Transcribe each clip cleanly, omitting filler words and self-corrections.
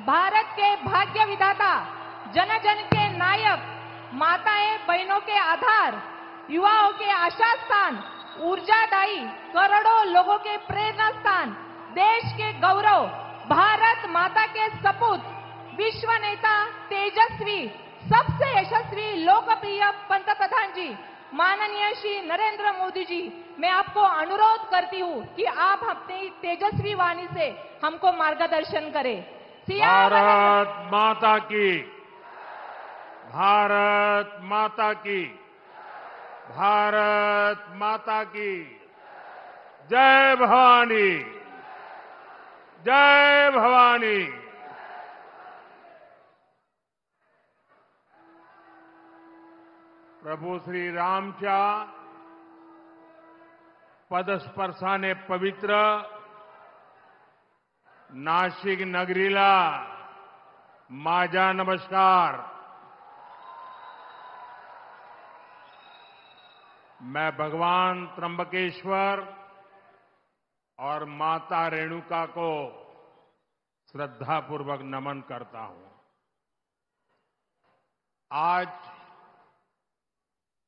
भारत के भाग्य विधाता, जन जन के नायक, माताएं बहनों के आधार, युवाओं के आशा स्थान, ऊर्जादायी करोड़ों लोगों के प्रेरणा स्थान, देश के गौरव, भारत माता के सपूत, विश्व नेता, तेजस्वी, सबसे यशस्वी लोकप्रिय पंतप्रधान जी, माननीय श्री नरेंद्र मोदी जी, मैं आपको अनुरोध करती हूँ कि आप अपनी तेजस्वी वाणी से हमको मार्गदर्शन करें। भारत माता की, भारत माता की, भारत माता की जय भवानी, जय भवानी। प्रभू श्री रामच्या पदस्पर्शाने पवित्र नाशिक नगरीला माझा नमस्कार। मैं भगवान त्र्यंबकेश्वर और माता रेणुका को श्रद्धापूर्वक नमन करता हूं। आज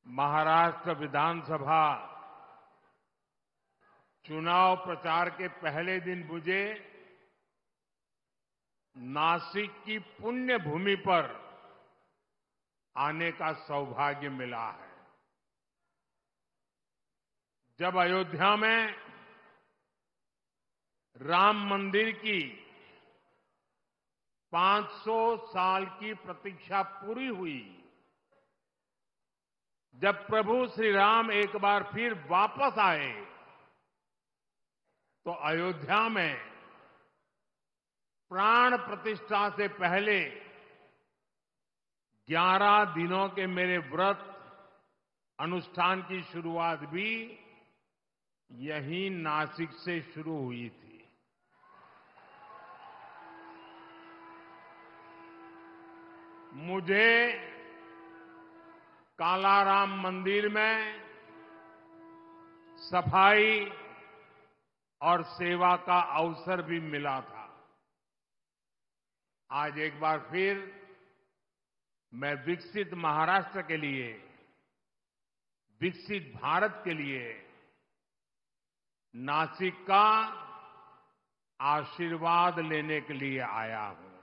महाराष्ट्र विधानसभा चुनाव प्रचार के पहले दिन मुझे नासिक की पुण्य भूमि पर आने का सौभाग्य मिला है। जब अयोध्या में राम मंदिर की 500 साल की प्रतीक्षा पूरी हुई, जब प्रभु श्री राम एक बार फिर वापस आए, तो अयोध्या में प्राण प्रतिष्ठा से पहले 11 दिनों के मेरे व्रत अनुष्ठान की शुरुआत भी यहीं नासिक से शुरू हुई थी। मुझे कालाराम मंदिर में सफाई और सेवा का अवसर भी मिला था। आज एक बार फिर मैं विकसित महाराष्ट्र के लिए, विकसित भारत के लिए नासिक का आशीर्वाद लेने के लिए आया हूं।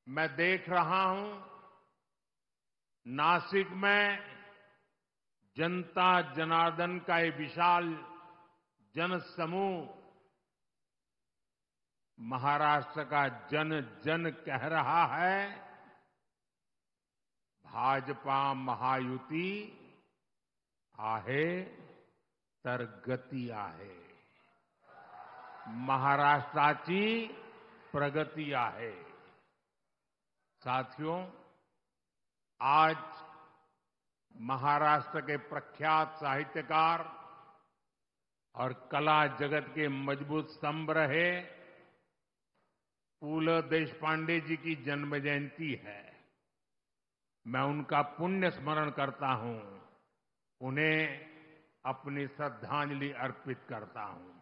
मैं देख रहा हूं नासिक में जनता जनार्दन का एक विशाल जनसमूह महाराष्ट्र का जन जन कह रहा है, भाजपा महायुती आहे तर गती आहे, महाराष्ट्राची प्रगती आहे। साथियों, आज महाराष्ट्र के प्रख्यात साहित्यकार और कला जगत के मजबूत स्तंभ रहे फूल देशपांडे जी की जन्म जयंती है। मैं उनका पुण्य स्मरण करता हूं, उन्हें अपनी श्रद्धांजलि अर्पित करता हूं।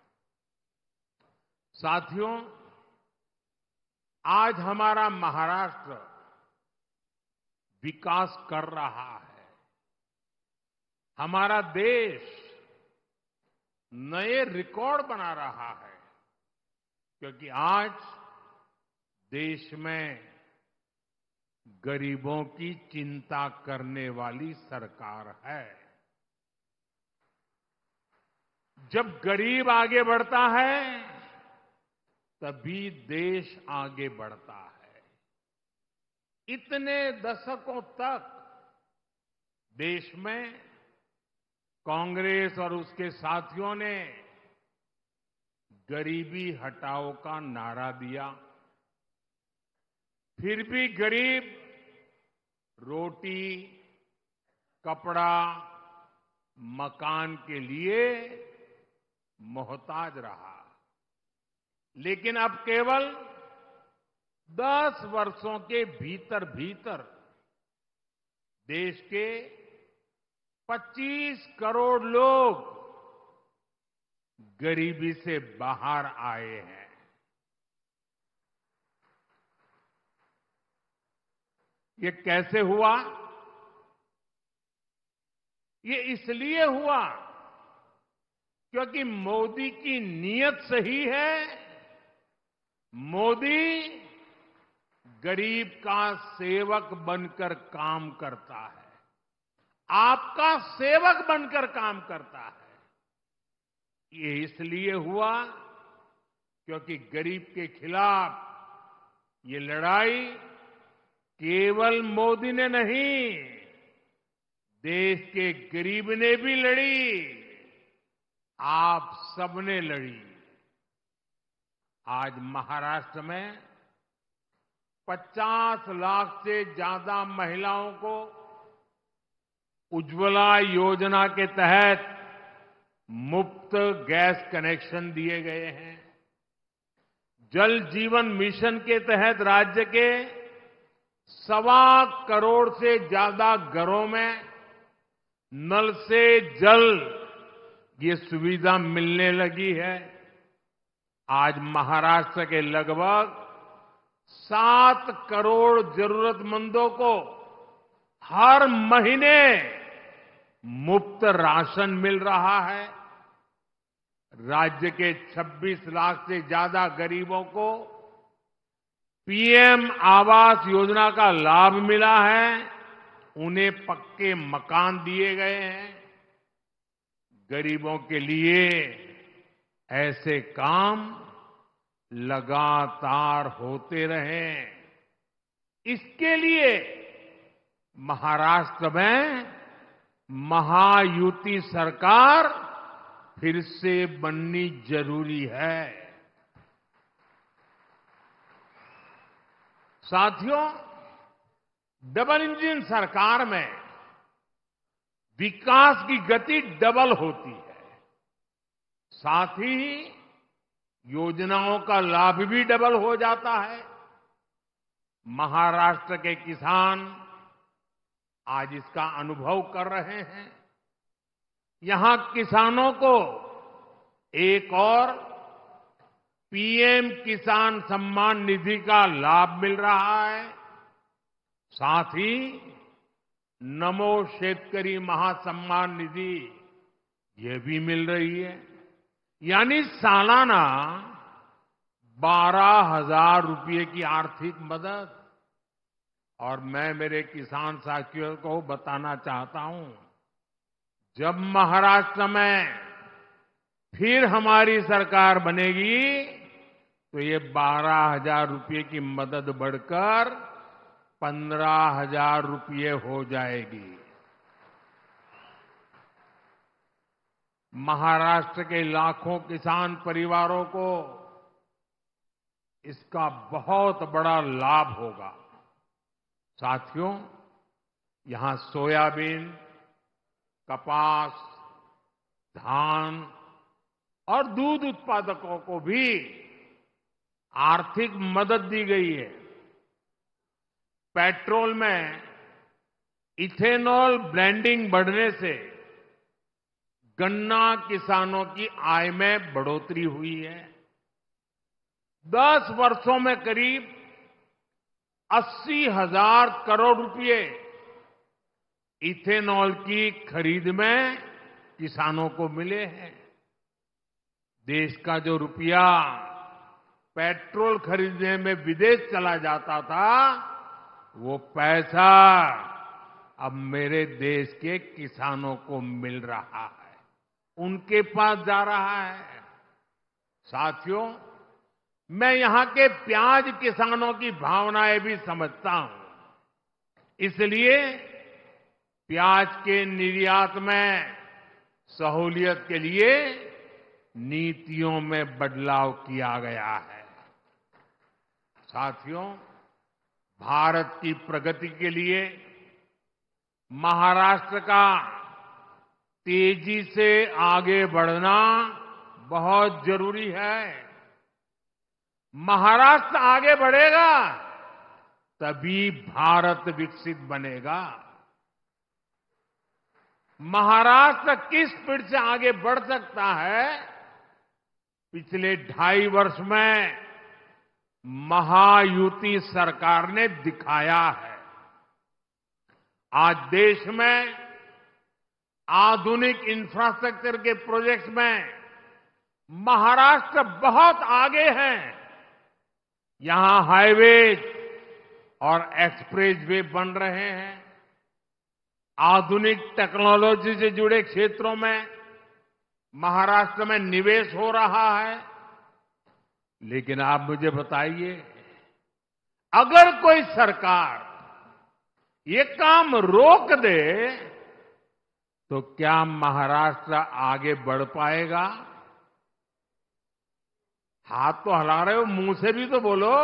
साथियों, आज हमारा महाराष्ट्र विकास कर रहा है। हमारा देश नए रिकॉर्ड बना रहा है, क्योंकि आज देश में गरीबों की चिंता करने वाली सरकार है। जब गरीब आगे बढ़ता है, तभी देश आगे बढ़ता है। इतने दशकों तक देश में कांग्रेस और उसके साथियों ने गरीबी हटाओ का नारा दिया, फिर भी गरीब रोटी, कपड़ा, मकान के लिए मोहताज रहा। लेकिन अब केवल 10 वर्षों के भीतर भीतर देश के 25 करोड़ लोग गरीबी से बाहर आए हैं। ये कैसे हुआ? ये इसलिए हुआ क्योंकि मोदी की नीयत सही है। मोदी गरीब का सेवक बनकर काम करता है, आपका सेवक बनकर काम करता है। ये इसलिए हुआ क्योंकि गरीब के खिलाफ ये लड़ाई केवल मोदी ने नहीं, देश के गरीब ने भी लड़ी, आप सबने लड़ी। आज महाराष्ट्र में 50 लाख से ज्यादा महिलाओं को उज्ज्वला योजना के तहत मुफ्त गैस कनेक्शन दिए गए हैं। जल जीवन मिशन के तहत राज्य के 1.25 करोड़ से ज्यादा घरों में नल से जल ये सुविधा मिलने लगी है। आज महाराष्ट्र के लगभग 7 करोड़ जरूरतमंदों को हर महीने मुफ्त राशन मिल रहा है। राज्य के 26 लाख से ज्यादा गरीबों को पीएम आवास योजना का लाभ मिला है, उन्हें पक्के मकान दिए गए हैं। गरीबों के लिए ऐसे काम लगातार होते रहें, इसके लिए महाराष्ट्र में महायुति सरकार फिर से बननी जरूरी है। साथियों, डबल इंजन सरकार में विकास की गति डबल होती है, साथ ही योजनाओं का लाभ भी डबल हो जाता है। महाराष्ट्र के किसान आज इसका अनुभव कर रहे हैं। यहां किसानों को एक और पीएम किसान सम्मान निधि का लाभ मिल रहा है, साथ ही नमो शेतकरी महासम्मान निधि ये भी मिल रही है। यानी सालाना 12,000 रुपये की आर्थिक मदद। और मैं मेरे किसान साथियों को बताना चाहता हूं, जब महाराष्ट्र में फिर हमारी सरकार बनेगी तो ये 12,000 रुपये की मदद बढ़कर 15,000 रुपये हो जाएगी। महाराष्ट्र के लाखों किसान परिवारों को इसका बहुत बड़ा लाभ होगा। साथियों, यहां सोयाबीन, कपास, धान और दूध उत्पादकों को भी आर्थिक मदद दी गई है। पेट्रोल में इथेनॉल ब्लेंडिंग बढ़ने से गन्ना किसानों की आय में बढ़ोतरी हुई है। 10 वर्षों में करीब 80,000 करोड़ रुपए इथेनॉल की खरीद में किसानों को मिले हैं। देश का जो रुपया पेट्रोल खरीदने में विदेश चला जाता था, वो पैसा अब मेरे देश के किसानों को मिल रहा है, उनके पास जा रहा है। साथियों, मैं यहां के प्याज किसानों की भावनाएं भी समझता हूं, इसलिए प्याज के निर्यात में सहूलियत के लिए नीतियों में बदलाव किया गया है। साथियों, भारत की प्रगति के लिए महाराष्ट्र का तेजी से आगे बढ़ना बहुत जरूरी है। महाराष्ट्र आगे बढ़ेगा तभी भारत विकसित बनेगा। महाराष्ट्र किस स्पीड से आगे बढ़ सकता है, पिछले 2.5 वर्ष में महायुति सरकार ने दिखाया है। आज देश में आधुनिक इंफ्रास्ट्रक्चर के प्रोजेक्ट्स में महाराष्ट्र बहुत आगे है। यहां हाईवेज और एक्सप्रेसवे बन रहे हैं। आधुनिक टेक्नोलॉजी से जुड़े क्षेत्रों में महाराष्ट्र में निवेश हो रहा है। लेकिन आप मुझे बताइए, अगर कोई सरकार ये काम रोक दे तो क्या महाराष्ट्र आगे बढ़ पाएगा? हाथ तो हिला रहे हो, मुंह से भी तो बोलो।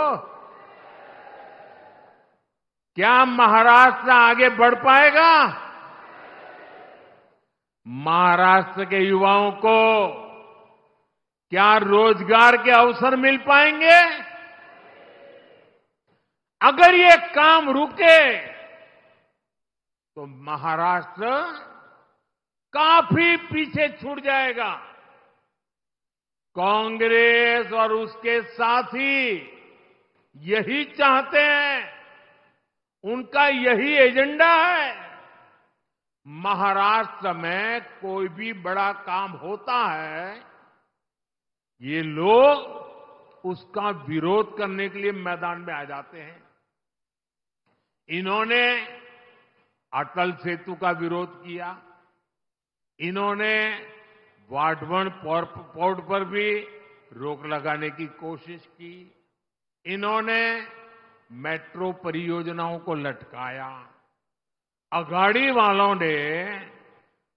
क्या महाराष्ट्र आगे बढ़ पाएगा? महाराष्ट्र के युवाओं को क्या रोजगार के अवसर मिल पाएंगे? अगर ये काम रुके तो महाराष्ट्र काफी पीछे छूट जाएगा। कांग्रेस और उसके साथी यही चाहते हैं, उनका यही एजेंडा है। महाराष्ट्र में कोई भी बड़ा काम होता है, ये लोग उसका विरोध करने के लिए मैदान में आ जाते हैं। इन्होंने अटल सेतु का विरोध किया। इन्होंने वाटवन पोर्ट पर भी रोक लगाने की कोशिश की। इन्होंने मेट्रो परियोजनाओं को लटकाया। अघाड़ी वालों ने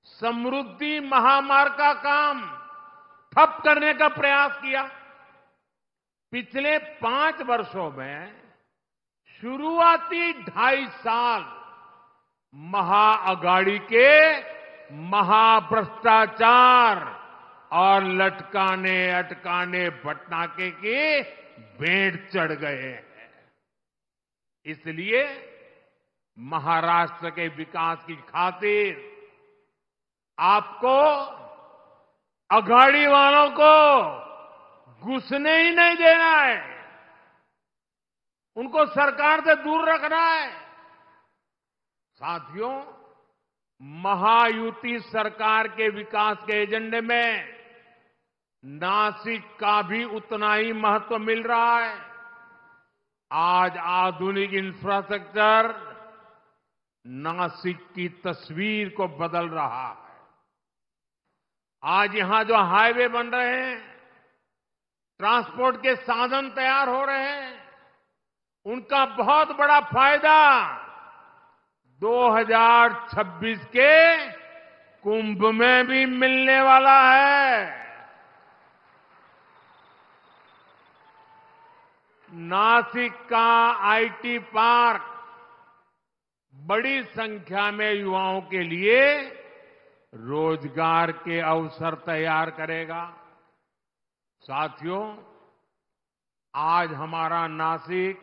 समृद्धि महामार्ग का काम ठप करने का प्रयास किया। पिछले 5 वर्षों में शुरुआती 2.5 साल महाअघाड़ी के महाभ्रष्टाचार और लटकाने अटकाने भटनाके के भेंट चढ़ गए हैं। इसलिए महाराष्ट्र के विकास की खातिर आपको अघाड़ी वालों को घुसने ही नहीं देना है। उनको सरकार से दूर रखना है। साथियों, महायुति सरकार के विकास के एजेंडे में नासिक का भी उतना ही महत्व मिल रहा है। आज आधुनिक इंफ्रास्ट्रक्चर नासिक की तस्वीर को बदल रहा है। आज यहां जो हाईवे बन रहे हैं, ट्रांसपोर्ट के साधन तैयार हो रहे हैं, उनका बहुत बड़ा फायदा 2026 के कुंभ में भी मिलने वाला है। नासिक का आईटी पार्क बड़ी संख्या में युवाओं के लिए रोजगार के अवसर तैयार करेगा। साथियों, आज हमारा नासिक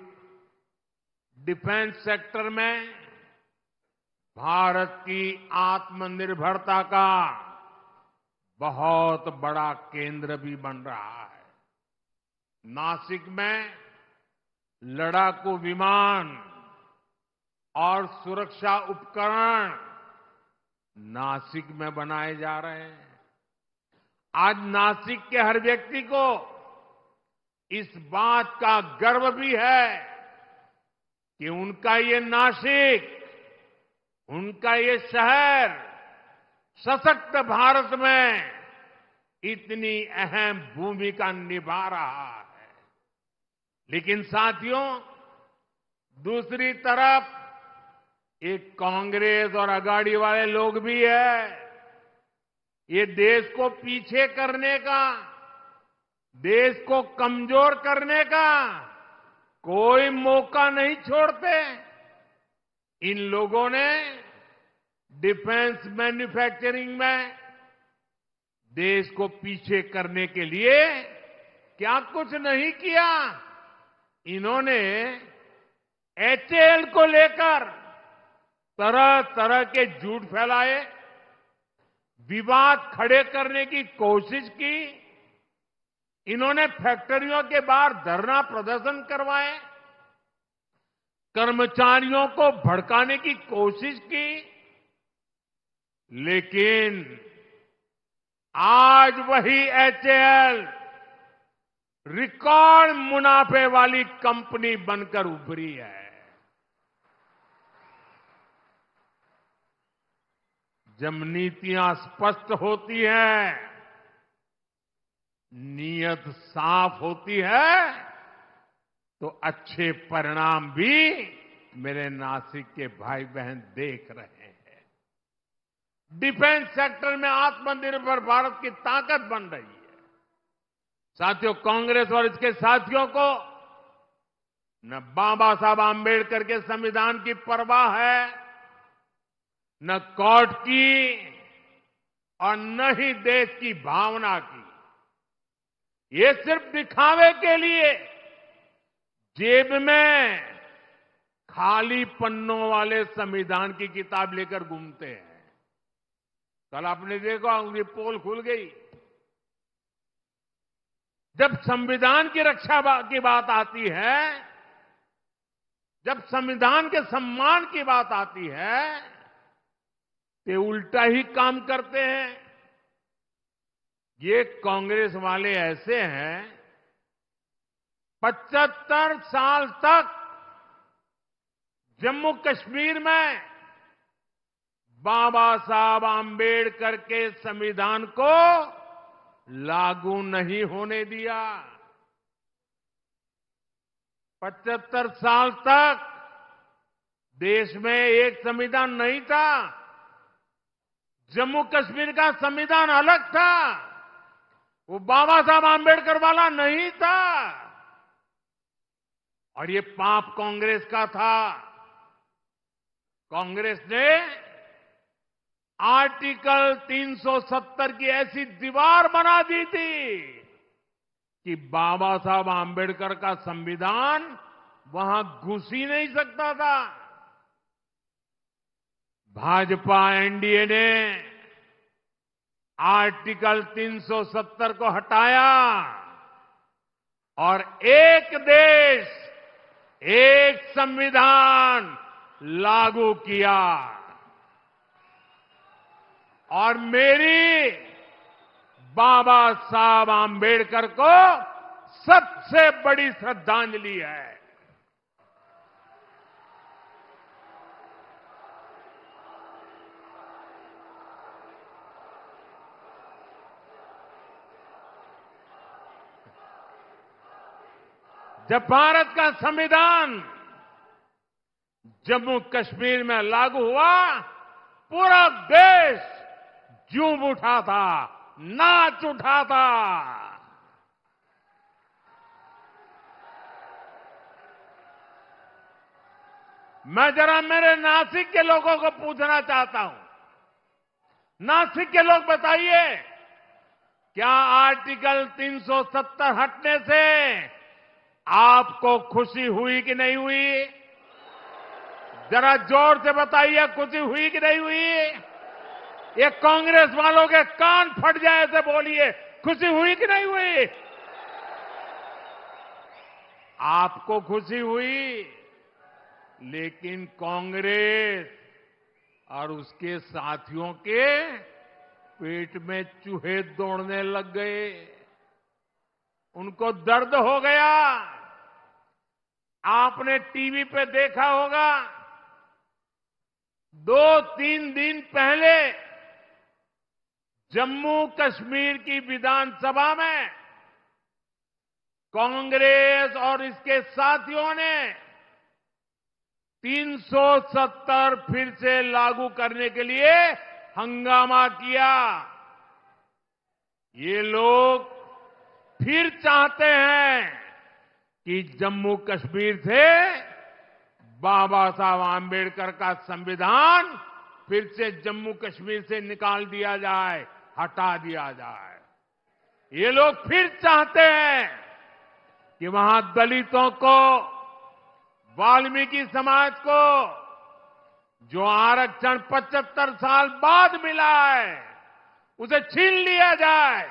डिफेंस सेक्टर में भारत की आत्मनिर्भरता का बहुत बड़ा केंद्र भी बन रहा है। नासिक में लड़ाकू विमान और सुरक्षा उपकरण नासिक में बनाए जा रहे हैं। आज नासिक के हर व्यक्ति को इस बात का गर्व भी है कि उनका ये नासिक, उनका ये शहर सशक्त भारत में इतनी अहम भूमिका निभा रहा है। लेकिन साथियों, दूसरी तरफ एक कांग्रेस और अघाड़ी वाले लोग भी है। ये देश को पीछे करने का, देश को कमजोर करने का कोई मौका नहीं छोड़ते। इन लोगों ने डिफेंस मैन्युफैक्चरिंग में देश को पीछे करने के लिए क्या कुछ नहीं किया। इन्होंने एचएएल को लेकर तरह तरह के झूठ फैलाए, विवाद खड़े करने की कोशिश की। इन्होंने फैक्ट्रियों के बाहर धरना प्रदर्शन करवाए, कर्मचारियों को भड़काने की कोशिश की, लेकिन आज वही एचएएल रिकॉर्ड मुनाफे वाली कंपनी बनकर उभरी है। जब नीतियां स्पष्ट होती हैं, नीयत साफ होती है, तो अच्छे परिणाम भी मेरे नासिक के भाई बहन देख रहे हैं। डिफेंस सेक्टर में आत्मनिर्भर भारत की ताकत बन रही है। साथियों, कांग्रेस और इसके साथियों को न बाबा साहब आंबेडकर के संविधान की परवाह है, न कोर्ट की और न ही देश की भावना की। ये सिर्फ दिखावे के लिए जेब में खाली पन्नों वाले संविधान की किताब लेकर घूमते हैं। कल आपने देखा, उनकी पोल खुल गई। जब संविधान की रक्षा की बात आती है, जब संविधान के सम्मान की बात आती है, ते उल्टा ही काम करते हैं। ये कांग्रेस वाले ऐसे हैं, 75 साल तक जम्मू कश्मीर में बाबा साहब आंबेडकर के संविधान को लागू नहीं होने दिया। 75 साल तक देश में एक संविधान नहीं था। जम्मू कश्मीर का संविधान अलग था, वो बाबा साहब आंबेडकर वाला नहीं था। और ये पाप कांग्रेस का था। कांग्रेस ने आर्टिकल 370 की ऐसी दीवार बना दी थी कि बाबा साहब आंबेडकर का संविधान वहां घुस ही नहीं सकता था। भाजपा एनडीए ने आर्टिकल 370 को हटाया और एक देश, एक संविधान लागू किया। और मेरी बाबा साहब आंबेडकर को सबसे बड़ी श्रद्धांजलि है। जब भारत का संविधान जम्मू कश्मीर में लागू हुआ, पूरा देश झूम उठा था, नाच उठा था। मैं जरा मेरे नासिक के लोगों को पूछना चाहता हूं। नासिक के लोग बताइए, क्या आर्टिकल 370 हटने से आपको खुशी हुई कि नहीं हुई? जरा जोर से बताइए, खुशी हुई कि नहीं हुई? ये कांग्रेस वालों के कान फट जाए ऐसे बोलिए, खुशी हुई कि नहीं हुई? आपको खुशी हुई, लेकिन कांग्रेस और उसके साथियों के पेट में चूहे दौड़ने लग गए। उनको दर्द हो गया। आपने टीवी पे देखा होगा, 2-3 दिन पहले जम्मू कश्मीर की विधानसभा में कांग्रेस और इसके साथियों ने 370 फिर से लागू करने के लिए हंगामा किया। ये लोग फिर चाहते हैं कि जम्मू कश्मीर से बाबा साहब आंबेडकर का संविधान फिर से जम्मू कश्मीर से निकाल दिया जाए, हटा दिया जाए। ये लोग फिर चाहते हैं कि वहां दलितों को, वाल्मीकि समाज को जो आरक्षण 75 साल बाद मिला है, उसे छीन लिया जाए।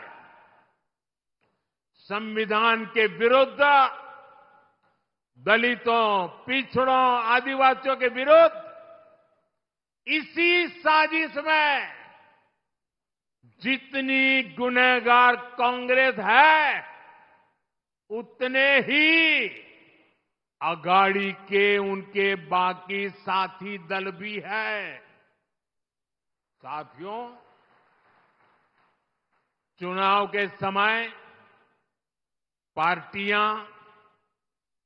संविधान के विरुद्ध, दलितों, पिछड़ों, आदिवासियों के विरुद्ध इसी साजिश में जितनी गुनहगार कांग्रेस है, उतने ही अगाड़ी के उनके बाकी साथी दल भी है। साथियों, चुनाव के समय पार्टियां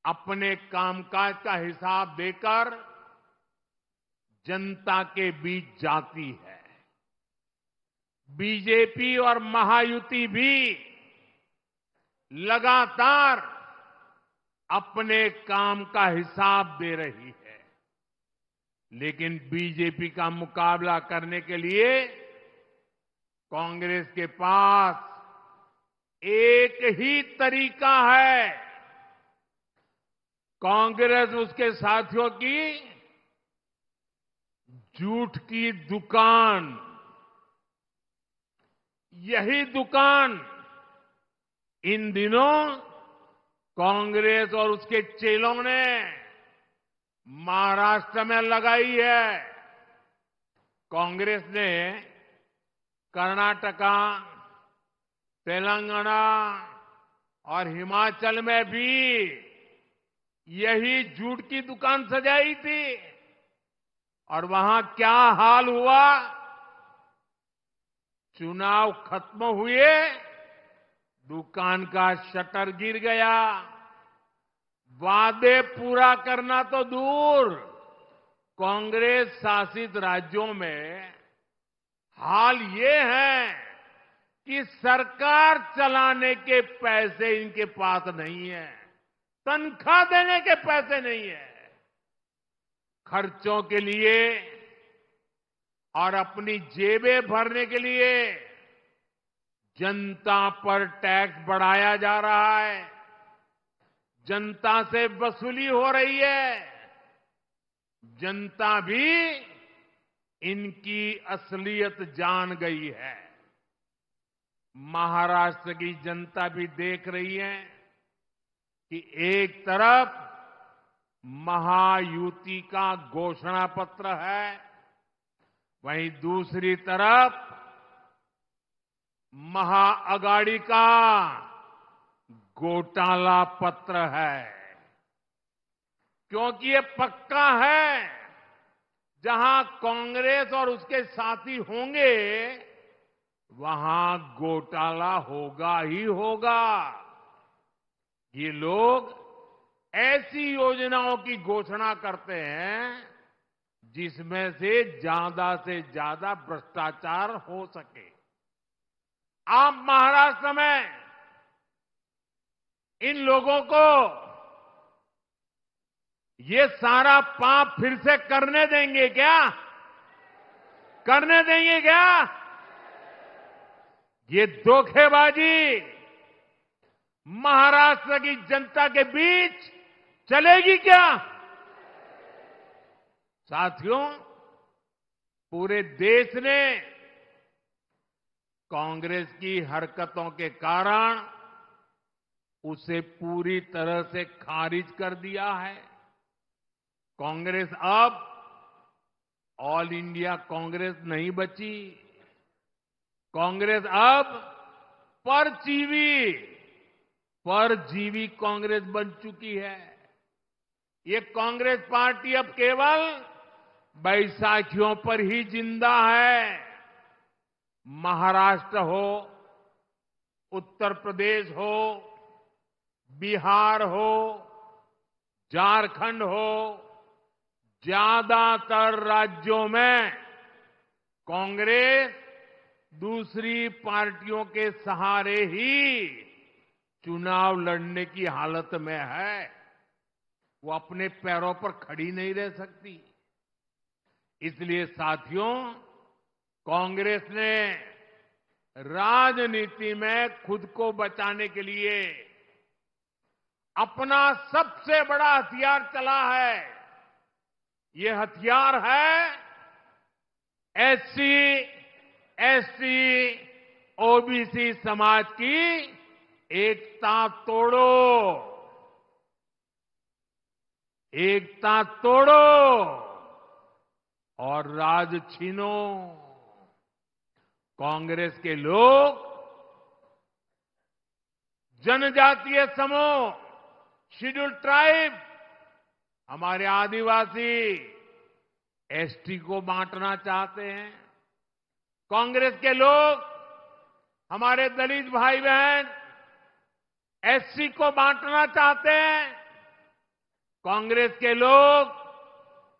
अपने कामकाज का हिसाब देकर जनता के बीच जाती है। बीजेपी और महायुति भी लगातार अपने काम का हिसाब दे रही है, लेकिन बीजेपी का मुकाबला करने के लिए कांग्रेस के पास एक ही तरीका है। कांग्रेस उसके साथियों की झूठ की दुकान, यही दुकान इन दिनों कांग्रेस और उसके चेलों ने महाराष्ट्र में लगाई है। कांग्रेस ने कर्नाटका, तेलंगाना और हिमाचल में भी यही झूठ की दुकान सजाई थी, और वहां क्या हाल हुआ? चुनाव खत्म हुए, दुकान का शटर गिर गया। वादे पूरा करना तो दूर, कांग्रेस शासित राज्यों में हाल ये है कि सरकार चलाने के पैसे इनके पास नहीं है, तनख्वाह देने के पैसे नहीं है। खर्चों के लिए और अपनी जेबें भरने के लिए जनता पर टैक्स बढ़ाया जा रहा है, जनता से वसूली हो रही है। जनता भी इनकी असलियत जान गई है। महाराष्ट्र की जनता भी देख रही है कि एक तरफ महायुति का घोषणा पत्र है, वहीं दूसरी तरफ महाअगाड़ी का घोटाला पत्र है। क्योंकि ये पक्का है, जहां कांग्रेस और उसके साथी होंगे वहां घोटाला होगा ही होगा। ये लोग ऐसी योजनाओं की घोषणा करते हैं जिसमें से ज्यादा भ्रष्टाचार हो सके। आप महाराष्ट्र में इन लोगों को ये सारा पाप फिर से करने देंगे क्या? करने देंगे क्या? ये धोखेबाजी महाराष्ट्र की जनता के बीच चलेगी क्या? साथियों, पूरे देश ने कांग्रेस की हरकतों के कारण उसे पूरी तरह से खारिज कर दिया है। कांग्रेस अब ऑल इंडिया कांग्रेस नहीं बची। कांग्रेस अब परजीवी कांग्रेस बन चुकी है। ये कांग्रेस पार्टी अब केवल बैसाखियों पर ही जिंदा है। महाराष्ट्र हो, उत्तर प्रदेश हो, बिहार हो, झारखंड हो, ज्यादातर राज्यों में कांग्रेस दूसरी पार्टियों के सहारे ही चुनाव लड़ने की हालत में है। वो अपने पैरों पर खड़ी नहीं रह सकती। इसलिए साथियों, कांग्रेस ने राजनीति में खुद को बचाने के लिए अपना सबसे बड़ा हथियार चला है। ये हथियार है एससी, एसटी, ओबीसी समाज की एकता तोड़ो, एकता तोड़ो और राज छीनो। कांग्रेस के लोग जनजातीय समूह, शेड्यूल ट्राइब, हमारे आदिवासी, एसटी को बांटना चाहते हैं। कांग्रेस के लोग हमारे दलित भाई बहन, एससी को बांटना चाहते हैं। कांग्रेस के लोग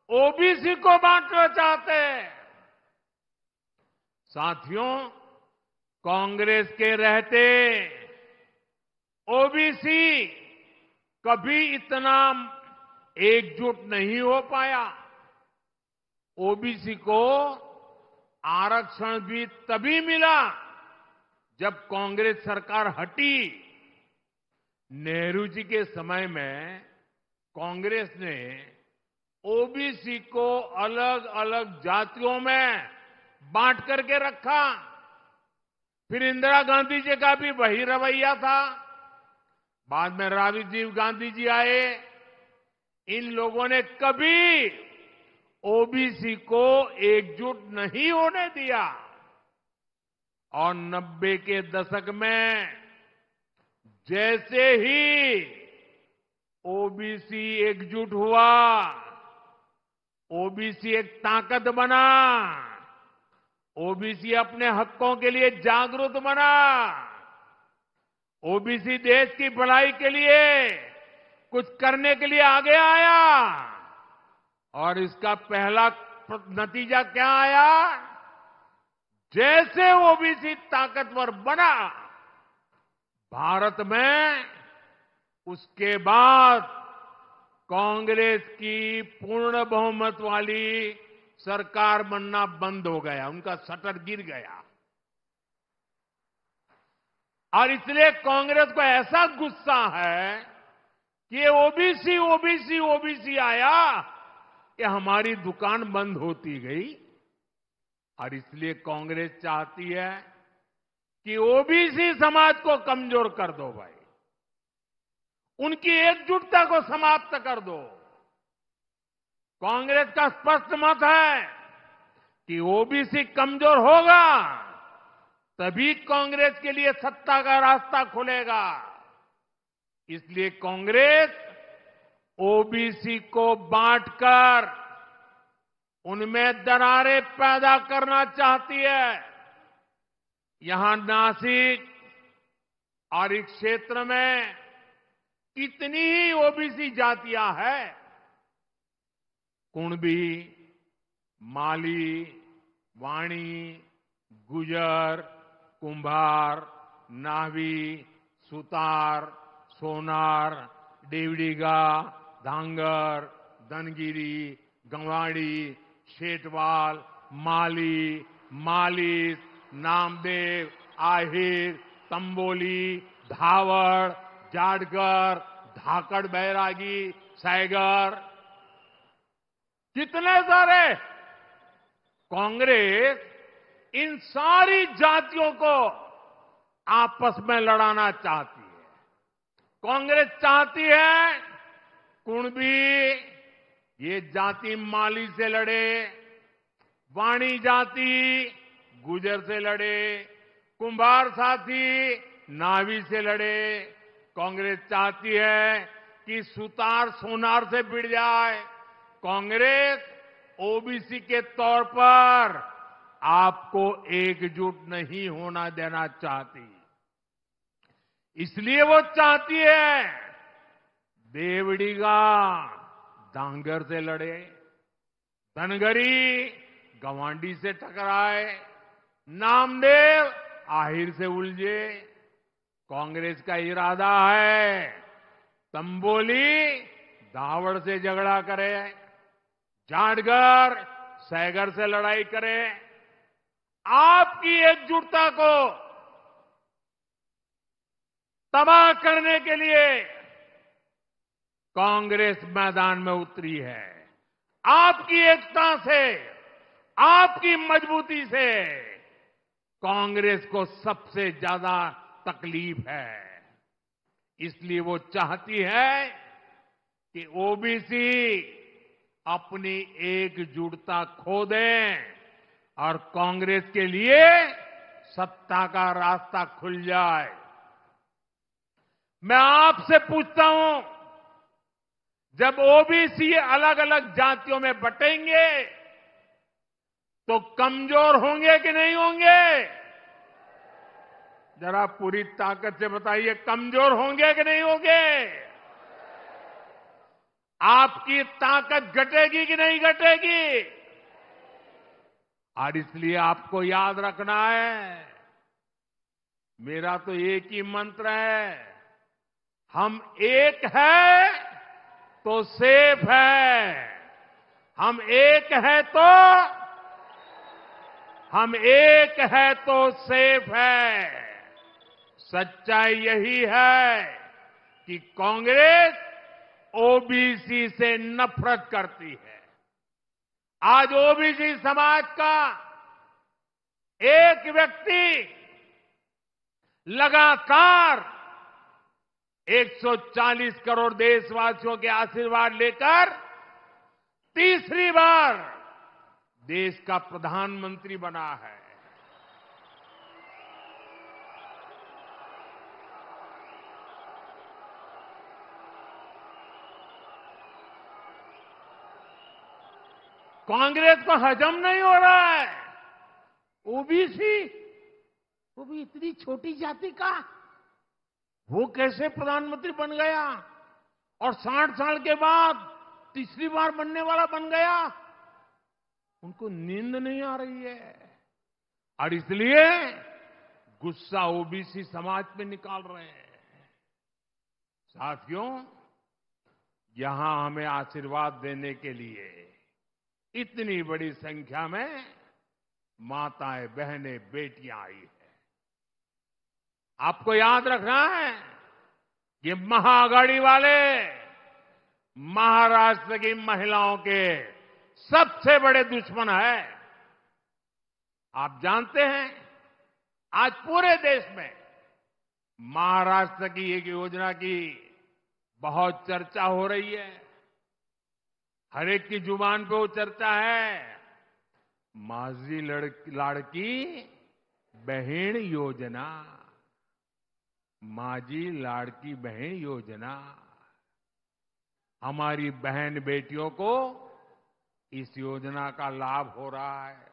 ओबीसी को बांटना चाहते हैं। साथियों, कांग्रेस के रहते ओबीसी कभी इतना एकजुट नहीं हो पाया। ओबीसी को आरक्षण भी तभी मिला जब कांग्रेस सरकार हटी। नेहरू जी के समय में कांग्रेस ने ओबीसी को अलग अलग जातियों में बांट करके रखा। फिर इंदिरा गांधी जी का भी वही रवैया था। बाद में राजीव गांधी जी आए। इन लोगों ने कभी ओबीसी को एकजुट नहीं होने दिया। और 90 के दशक में जैसे ही ओबीसी एकजुट हुआ, ओबीसी एक ताकत बना, ओबीसी अपने हकों के लिए जागरूक बना, ओबीसी देश की भलाई के लिए कुछ करने के लिए आगे आया। और इसका पहला नतीजा क्या आया? जैसे ओबीसी ताकतवर बना भारत में, उसके बाद कांग्रेस की पूर्ण बहुमत वाली सरकार बनना बंद हो गया, उनका शटर गिर गया। और इसलिए कांग्रेस को ऐसा गुस्सा है कि ये ओबीसी ओबीसी ओबीसी आया कि हमारी दुकान बंद होती गई। और इसलिए कांग्रेस चाहती है कि ओबीसी समाज को कमजोर कर दो भाई, उनकी एकजुटता को समाप्त कर दो। कांग्रेस का स्पष्ट मत है कि ओबीसी कमजोर होगा तभी कांग्रेस के लिए सत्ता का रास्ता खुलेगा। इसलिए कांग्रेस ओबीसी को बांटकर उनमें दरारें पैदा करना चाहती है। यहां नासिक और इस क्षेत्र में कितनी ही ओबीसी जातियां हैं, कुणबी, माली, वाणी, गुजर, कुंभार, नावी, सुतार, सोनार, देवड़ीगा, धांगर, धनगिरी, गंवाड़ी, शेटवाल, माली, मालिस, नामदेव, आहिर, तंबोली, धावड़, जाटगर, धाकड़ बैरागी, सैगर, कितने सारे। कांग्रेस इन सारी जातियों को आपस में लड़ाना चाहती है। कांग्रेस चाहती है कुणबी ये जाति माली से लड़े, वाणी जाति गुजर से लड़े, कुंभार साथी नावी से लड़े। कांग्रेस चाहती है कि सुतार सोनार से भिड़ जाए। कांग्रेस ओबीसी के तौर पर आपको एकजुट नहीं होना देना चाहती। इसलिए वो चाहती है देवड़ीगा धांगर से लड़े, धनगरी गवांडी से टकराए, नामदेव आहिर से उलझे। कांग्रेस का इरादा है तंबोली दावड़ से झगड़ा करे, जाटगर सैगर से लड़ाई करे। आपकी एकजुटता को तबाह करने के लिए कांग्रेस मैदान में उतरी है। आपकी एकता से, आपकी मजबूती से कांग्रेस को सबसे ज्यादा तकलीफ है। इसलिए वो चाहती है कि ओबीसी अपनी एकजुटता खो दें और कांग्रेस के लिए सत्ता का रास्ता खुल जाए। मैं आपसे पूछता हूं, जब ओबीसी अलग अलग जातियों में बटेंगे तो कमजोर होंगे कि नहीं होंगे? जरा पूरी ताकत से बताइए, कमजोर होंगे कि नहीं होंगे? आपकी ताकत घटेगी कि नहीं घटेगी? और इसलिए आपको याद रखना है, मेरा तो एक ही मंत्र है, हम एक है तो सेफ है, हम एक है तो सेफ है। सच्चाई यही है कि कांग्रेस ओबीसी से नफरत करती है। आज ओबीसी समाज का एक व्यक्ति लगातार 140 करोड़ देशवासियों के आशीर्वाद लेकर तीसरी बार देश का प्रधानमंत्री बना है। कांग्रेस को हजम नहीं हो रहा है, ओबीसी, वो भी इतनी छोटी जाति का, वो कैसे प्रधानमंत्री बन गया और 60 साल के बाद तीसरी बार बनने वाला बन गया। उनको नींद नहीं आ रही है और इसलिए गुस्सा ओबीसी समाज पे निकाल रहे हैं। साथियों, यहां हमें आशीर्वाद देने के लिए इतनी बड़ी संख्या में माताएं, बहनें, बेटियां आई है। आपको याद रखना है, ये महाआघाड़ी वाले महाराष्ट्र की महिलाओं के सबसे बड़े दुश्मन है। आप जानते हैं, आज पूरे देश में महाराष्ट्र की एक योजना की बहुत चर्चा हो रही है। हर एक की जुबान पे वो चर्चा है, माझी लाड़की बहन योजना, माझी लाड़की बहन योजना। हमारी बहन बेटियों को इस योजना का लाभ हो रहा है,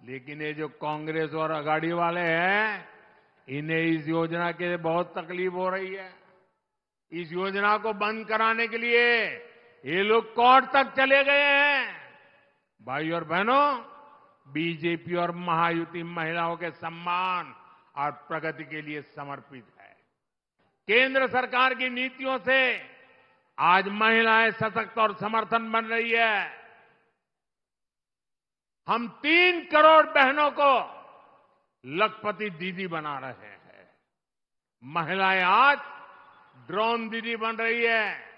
लेकिन ये जो कांग्रेस और आघाड़ी वाले हैं, इन्हें इस योजना के लिए बहुत तकलीफ हो रही है। इस योजना को बंद कराने के लिए ये लोग कोर्ट तक चले गए हैं। भाई और बहनों, बीजेपी और महायुति महिलाओं के सम्मान और प्रगति के लिए समर्पित है। केंद्र सरकार की नीतियों से आज महिलाएं सशक्त और समर्थन बन रही है। हम 3 करोड़ बहनों को लखपति दीदी बना रहे हैं। महिलाएं आज ड्रोन दीदी बन रही है,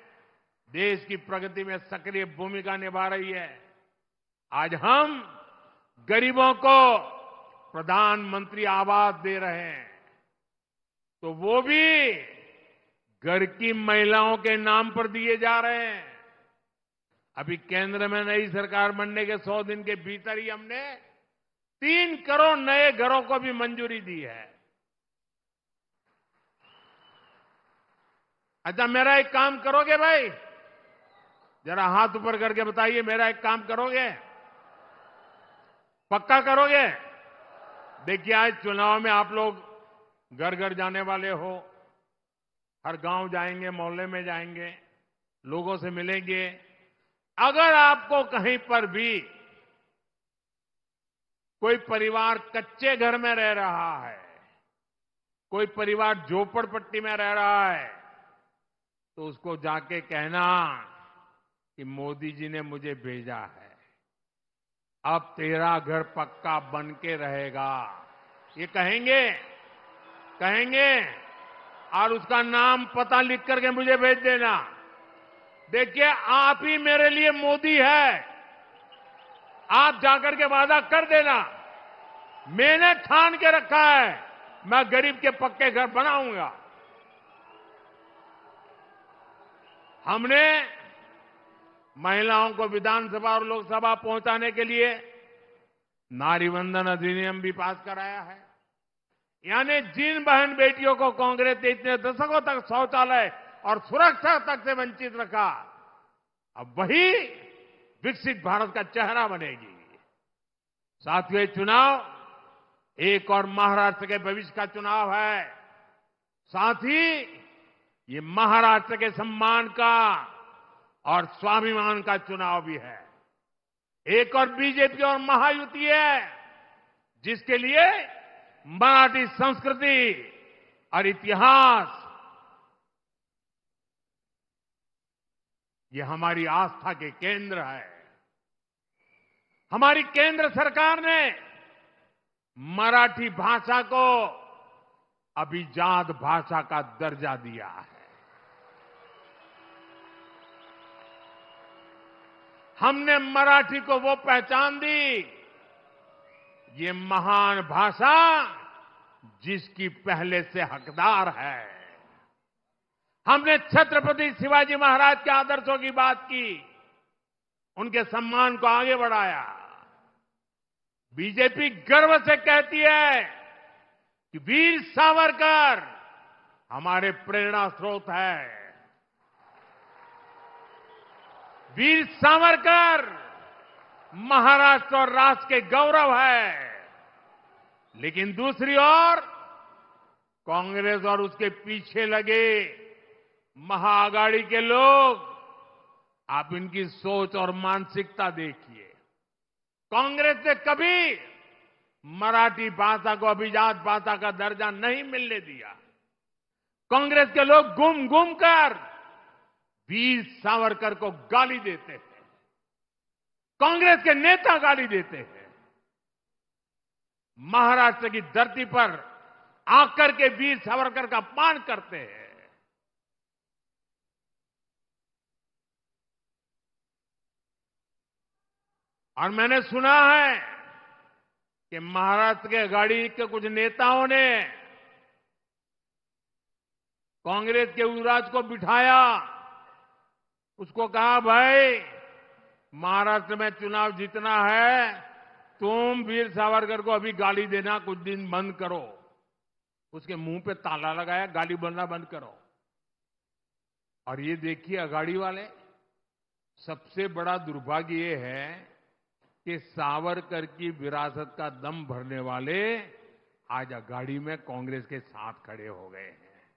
देश की प्रगति में सक्रिय भूमिका निभा रही है। आज हम गरीबों को प्रधानमंत्री आवास दे रहे हैं, तो वो भी घर की महिलाओं के नाम पर दिए जा रहे हैं। अभी केंद्र में नई सरकार बनने के 100 दिन के भीतर ही हमने 3 करोड़ नए घरों को भी मंजूरी दी है। अच्छा, मेरा एक काम करोगे भाई? जरा हाथ ऊपर करके बताइए, मेरा एक काम करोगे? पक्का करोगे? देखिए, आज चुनाव में आप लोग घर घर जाने वाले हो, हर गांव जाएंगे, मोहल्ले में जाएंगे, लोगों से मिलेंगे। अगर आपको कहीं पर भी कोई परिवार कच्चे घर में रह रहा है, कोई परिवार झोपड़पट्टी में रह रहा है, तो उसको जाके कहना कि मोदी जी ने मुझे भेजा है, अब तेरा घर पक्का बन के रहेगा। ये कहेंगे और उसका नाम पता लिख करके मुझे भेज देना। देखिए, आप ही मेरे लिए मोदी है। आप जाकर के वादा कर देना, मैंने ठान के रखा है, मैं गरीब के पक्के घर बनाऊंगा। हमने महिलाओं को विधानसभा और लोकसभा पहुंचाने के लिए नारी वंदन अधिनियम भी पास कराया है। यानी जिन बहन बेटियों को कांग्रेस ने इतने दशकों तक शौचालय और सुरक्षा तक से वंचित रखा, अब वही विकसित भारत का चेहरा बनेगी। साथियों, ये चुनाव एक और महाराष्ट्र के भविष्य का चुनाव है। साथ ही ये महाराष्ट्र के सम्मान का और स्वाभिमान का चुनाव भी है। एक और बीजेपी और महायुति है, जिसके लिए मराठी संस्कृति और इतिहास ये हमारी आस्था के केंद्र है। हमारी केंद्र सरकार ने मराठी भाषा को अभिजात भाषा का दर्जा दिया है। हमने मराठी को वो पहचान दी, ये महान भाषा जिसकी पहले से हकदार है। हमने छत्रपति शिवाजी महाराज के आदर्शों की बात की, उनके सम्मान को आगे बढ़ाया। बीजेपी गर्व से कहती है कि वीर सावरकर हमारे प्रेरणा स्रोत है। वीर सावरकर महाराष्ट्र और राष्ट्र के गौरव है। लेकिन दूसरी ओर कांग्रेस और उसके पीछे लगे महाआघाड़ी के लोग, आप इनकी सोच और मानसिकता देखिए। कांग्रेस ने कभी मराठी भाषा को अभिजात भाषा का दर्जा नहीं मिलने दिया। कांग्रेस के लोग घूम घूम कर वीर सावरकर को गाली देते हैं। कांग्रेस के नेता गाली देते हैं। महाराष्ट्र की धरती पर आकर के वीर सावरकर का अपमान करते हैं। और मैंने सुना है कि महाराष्ट्र के आघाड़ी के कुछ नेताओं ने कांग्रेस के युवराज को बिठाया, उसको कहा, भाई महाराष्ट्र में चुनाव जीतना है, तुम वीर सावरकर को अभी गाली देना कुछ दिन बंद करो। उसके मुंह पे ताला लगाया, गाली बोलना बंद करो। और ये देखिए आघाड़ी वाले, सबसे बड़ा दुर्भाग्य ये है कि सावरकर की विरासत का दम भरने वाले आज आघाड़ी में कांग्रेस के साथ खड़े हो गए हैं।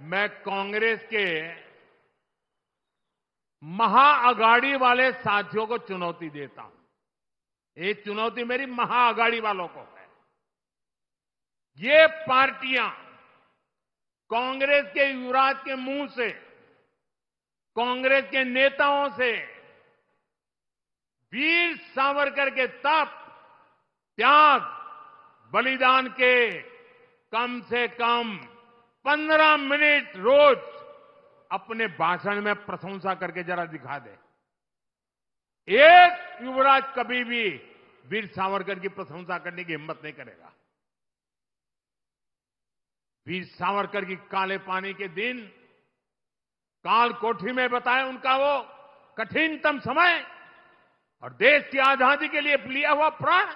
मैं कांग्रेस के महाआघाड़ी वाले साथियों को चुनौती देता हूं। ये चुनौती मेरी महाआघाड़ी वालों को है। ये पार्टियां कांग्रेस के युवराज के मुंह से, कांग्रेस के नेताओं से वीर सावरकर के तप, त्याग, बलिदान के कम से कम 15 मिनट रोज अपने भाषण में प्रशंसा करके जरा दिखा दे। एक युवराज कभी भी वीर सावरकर की प्रशंसा करने की हिम्मत नहीं करेगा। वीर सावरकर की काले पानी के दिन, काल कोठी में बताए उनका वो कठिनतम समय और देश की आजादी के लिए लिया हुआ प्राण।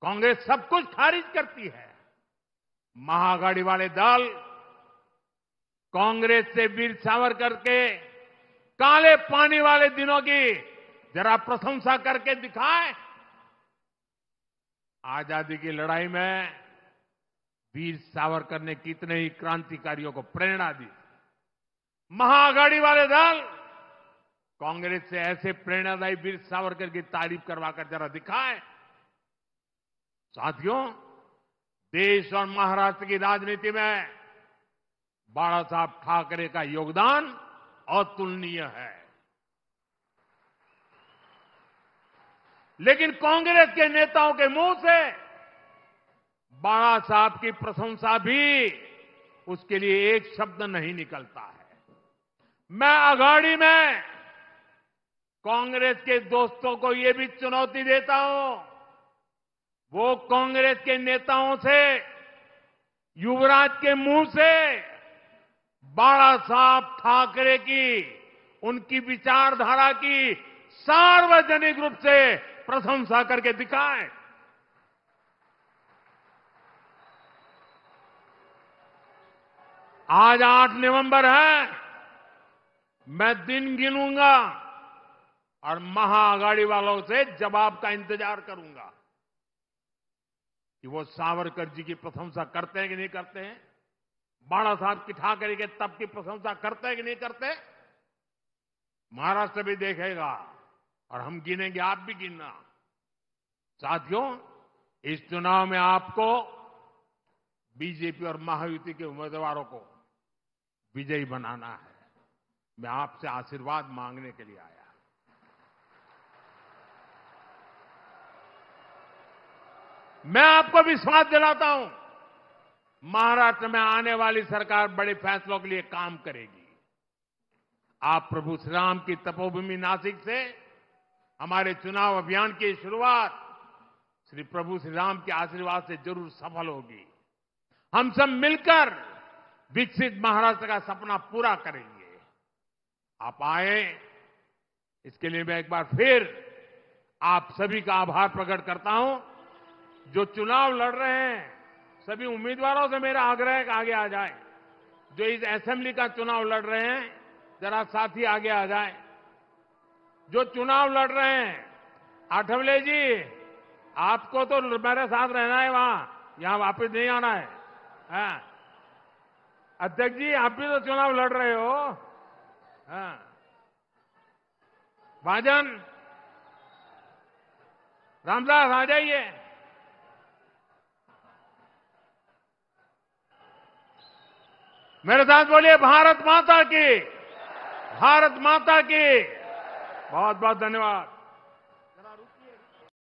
कांग्रेस सब कुछ खारिज करती है। महाआघाड़ी वाले दल कांग्रेस से वीर सावरकर के काले पानी वाले दिनों की जरा प्रशंसा करके दिखाए। आजादी की लड़ाई में वीर सावरकर ने कितने ही क्रांतिकारियों को प्रेरणा दी। महाआघाड़ी वाले दल कांग्रेस से ऐसे प्रेरणादायी वीर सावरकर की तारीफ करवाकर जरा दिखाए। साथियों, देश और महाराष्ट्र की राजनीति में बाला साहब ठाकरे का योगदान अतुलनीय है। लेकिन कांग्रेस के नेताओं के मुंह से बाला साहब की प्रशंसा भी, उसके लिए एक शब्द नहीं निकलता है। मैं आघाड़ी में कांग्रेस के दोस्तों को यह भी चुनौती देता हूं, वो कांग्रेस के नेताओं से, युवराज के मुंह से बाला साहब ठाकरे की, उनकी विचारधारा की सार्वजनिक रूप से प्रशंसा करके दिखाएं। आज 8 नवंबर है, मैं दिन गिनूंगा और महाआघाड़ी वालों से जवाब का इंतजार करूंगा कि वो सावरकर जी की प्रशंसा करते हैं कि नहीं करते हैं, बाला साहब की ठाकरे के तप की प्रशंसा करते हैं कि नहीं करते। महाराष्ट्र भी देखेगा और हम गिनेंगे, आप भी गिनना। साथियों, इस चुनाव में आपको बीजेपी और महायुति के उम्मीदवारों को विजयी बनाना है। मैं आपसे आशीर्वाद मांगने के लिए आया। मैं आपको विश्वास दिलाता हूं, महाराष्ट्र में आने वाली सरकार बड़े फैसलों के लिए काम करेगी। आप प्रभु श्री राम की तपोभूमि नासिक से हमारे चुनाव अभियान की शुरुआत श्री प्रभु श्री राम के आशीर्वाद से जरूर सफल होगी। हम सब मिलकर विकसित महाराष्ट्र का सपना पूरा करेंगे। आप आए, इसके लिए मैं एक बार फिर आप सभी का आभार प्रकट करता हूं। जो चुनाव लड़ रहे हैं, सभी उम्मीदवारों से मेरा आग्रह है कि आगे आ जाए। जो इस असेंबली का चुनाव लड़ रहे हैं, जरा साथी आगे आ जाए। जो चुनाव लड़ रहे हैं, आठवले जी, आपको तो मेरे साथ रहना है, वहां यहां वापस नहीं आना है। हाँ। अध्यक्ष जी, आप भी तो चुनाव लड़ रहे हो। हाँ। भाजन, रामदास आ जाइए। मेरे साथ बोलिए, भारत माता की, भारत माता की। बहुत बहुत धन्यवाद। जरा रुकिए।